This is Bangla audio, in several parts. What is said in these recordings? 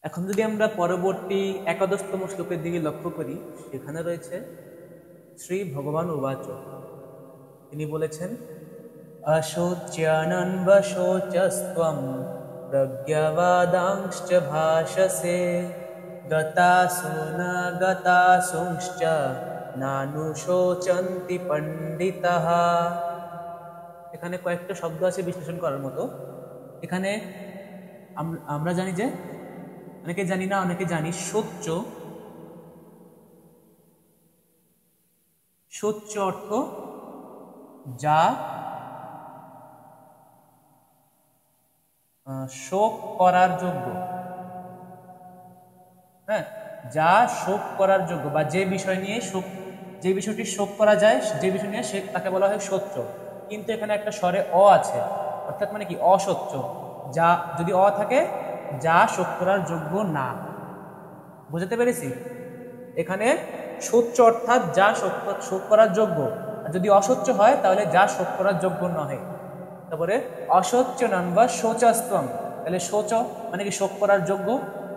এখন যদি আমরা পরবর্তী একাদশতম শ্লোকের দিকে লক্ষ্য করি, সেখানে রয়েছে শ্রী ভগবান উবাচ। তিনি বলেছেন, অশোচ্যানন্বশোচস্ত্বম প্রজ্ঞাবাদাংশ্চ ভাষসে গতাসু ন গতাসুংশ্চ নানুশোচন্তি পণ্ডিতাঃ। এখানে কয়েকটা শব্দ আছে বিশ্লেষণ করার মতো। এখানে আমরা জানি যে, অনেকে জানি না, অনেকে জানি, শোচ্য অর্থ যা শোক করার যোগ্য। হ্যাঁ, যা শোক করার যোগ্য বা যে বিষয় নিয়ে যে বিষয়টি শোক করা যায়, যে বিষয় নিয়ে সে, তাকে বলা হয় সত্য। কিন্তু এখানে একটা স্বরে অ আছে, অর্থাৎ মানে কি অসত্য। যা যদি অ থাকে, যা শোক করার যোগ্য না। বুঝতে পেরেছি? এখানে সত্য অর্থাৎ যা শোক করার যোগ্য, আর যদি অসত্য হয় তাহলে যা শোক করার যোগ্য নয়। তারপরে অসচ্য নন বা শোচাস্তম, তাহলে শোচ মানে কি শোক করার যোগ্য,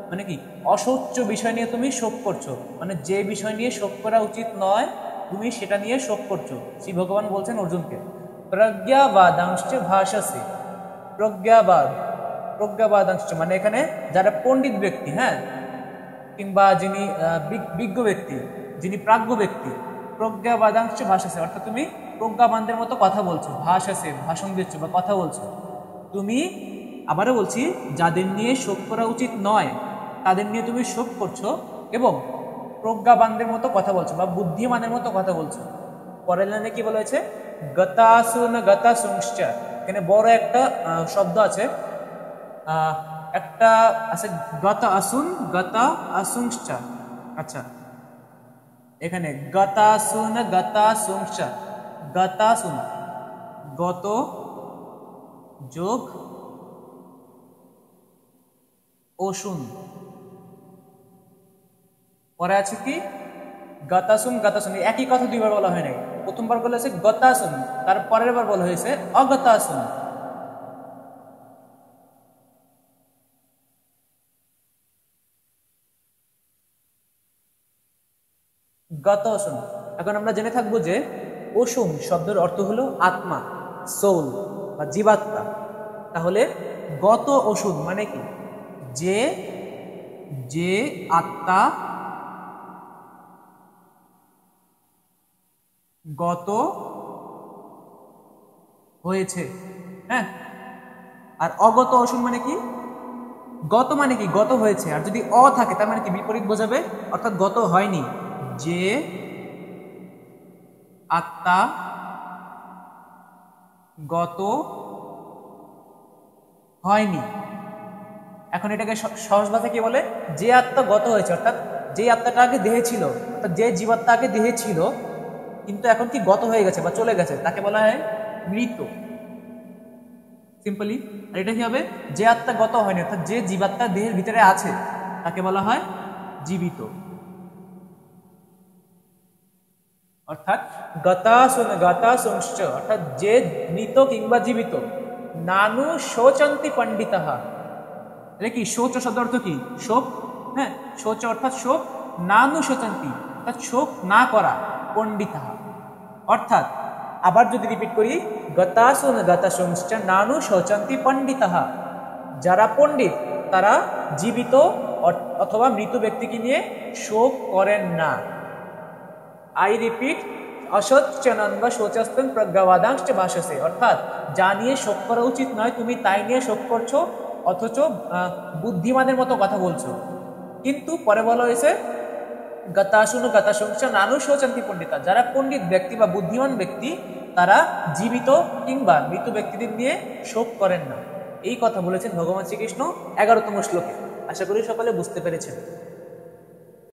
মানে কি অসচ্য বিষয় নিয়ে তুমি শোক করছো, মানে যে বিষয় নিয়ে শোক করা উচিত নয় তুমি সেটা নিয়ে শোক করছো। শ্রী ভগবান বলছেন অর্জুনকে, প্রজ্ঞাবাদাংশ্চ ভাষসে। প্রজ্ঞাবাদাংশ্চ মানে এখানে যারা পণ্ডিত ব্যক্তি, হ্যাঁ, কিংবা যিনি বিজ্ঞ ব্যক্তি, যিনি প্রাজ্ঞ ব্যক্তি, প্রজ্ঞাবাদাংশ ভাষাসে, অর্থাৎ তুমি প্রজ্ঞাবানদের মতো কথা বলছো, ভাষাসে ভাষণ দিচ্ছ বা কথা বলছো। তুমি, আবারও বলছি, যাদের নিয়ে শোক করা উচিত নয় তাদের নিয়ে তুমি শোক করছো এবং প্রজ্ঞাবানদের মতো কথা বলছো বা বুদ্ধিমানের মতো কথা বলছো। পরের লাইনে কি বলা হয়েছে? গতাসুন গতাসুংশ্চ। এখানে বড় একটা শব্দ আছে, একটা আছে গত আসুন, গতা আসুংশ্চ। আচ্ছা, এখানে গতাসুন গতাসুংশ্চ, গতাসুন গত যোগ অসুন। পরে আছে কি গতাসুন গতাসুন, একই কথা দুইবার বলা হয় নাই। প্রথমবার বলা হয়েছে গতাসুন, তার পরের বার বলা হয়েছে অগতাসুন। গত অসুন। এখন আমরা জেনে থাকবো যে অসুন শব্দের অর্থ হলো আত্মা, সোল বা জীবাত্মা। তাহলে গত অসুন মানে কি? যে যে আত্মা গত হয়েছে, হ্যাঁ। আর অগত অসুন মানে কি? গত মানে কি গত হয়েছে, আর যদি অ থাকে তার মানে কি বিপরীত বোঝাবে, অর্থাৎ গত হয়নি। যে আত্মা গত হয়নি। এখন এটাকে সহজ ভাষায় কি বলে? যে আত্মা গত হয়েছে, অর্থাৎ যে আত্মাটা আগে দেহে ছিল, অর্থাৎ যে জীবাত্মা আগে দেহে ছিল কিন্তু এখন কি গত হয়ে গেছে বা চলে গেছে, তাকে বলা হয় মৃত, সিম্পলি। আর এটা কি হবে? যে আত্মা গত হয়নি, অর্থাৎ যে জীবাত্মা দেহের ভিতরে আছে তাকে বলা হয় জীবিত। অর্থাৎ গতাসুংশ্চ, অর্থাৎ যে মৃত কিংবা জীবিত। নানু শোচন্তি পণ্ডিতাঃ, এটা কি শোচ শব্দ অর্থ কি? শোক, হ্যাঁ, শোচ অর্থাৎ শোক। নানু শোচন্তি অর্থাৎ শোক না করা, পণ্ডিতাঃ অর্থাৎ, আবার যদি রিপিট করি, গতাসুন গতাসুংশ্চ নানু শোচন্তি পণ্ডিতাঃ, যারা পণ্ডিত তারা জীবিত অথবা মৃত ব্যক্তিকে নিয়ে শোক করেন না। আই রিপিট, অসচ্চনন বা শোচস্তন প্রজ্ঞাবাদাংশ্চ ভাষসে, অর্থাৎ যা নিয়ে শোক করা উচিত নয় তুমি তাই নিয়ে শোক করছো, অথচ বুদ্ধিমানের মতো কথা বলছো। কিন্তু পরে বলা হয়েছে গতাসুন গতাসুংশ্চ নানু শোচন্তি পণ্ডিতা, যারা পণ্ডিত ব্যক্তি বা বুদ্ধিমান ব্যক্তি তারা জীবিত কিংবা মৃত ব্যক্তিদের নিয়ে শোক করেন না। এই কথা বলেছেন ভগবান শ্রীকৃষ্ণ 11তম শ্লোকে। আশা করি সকলে বুঝতে পেরেছেন।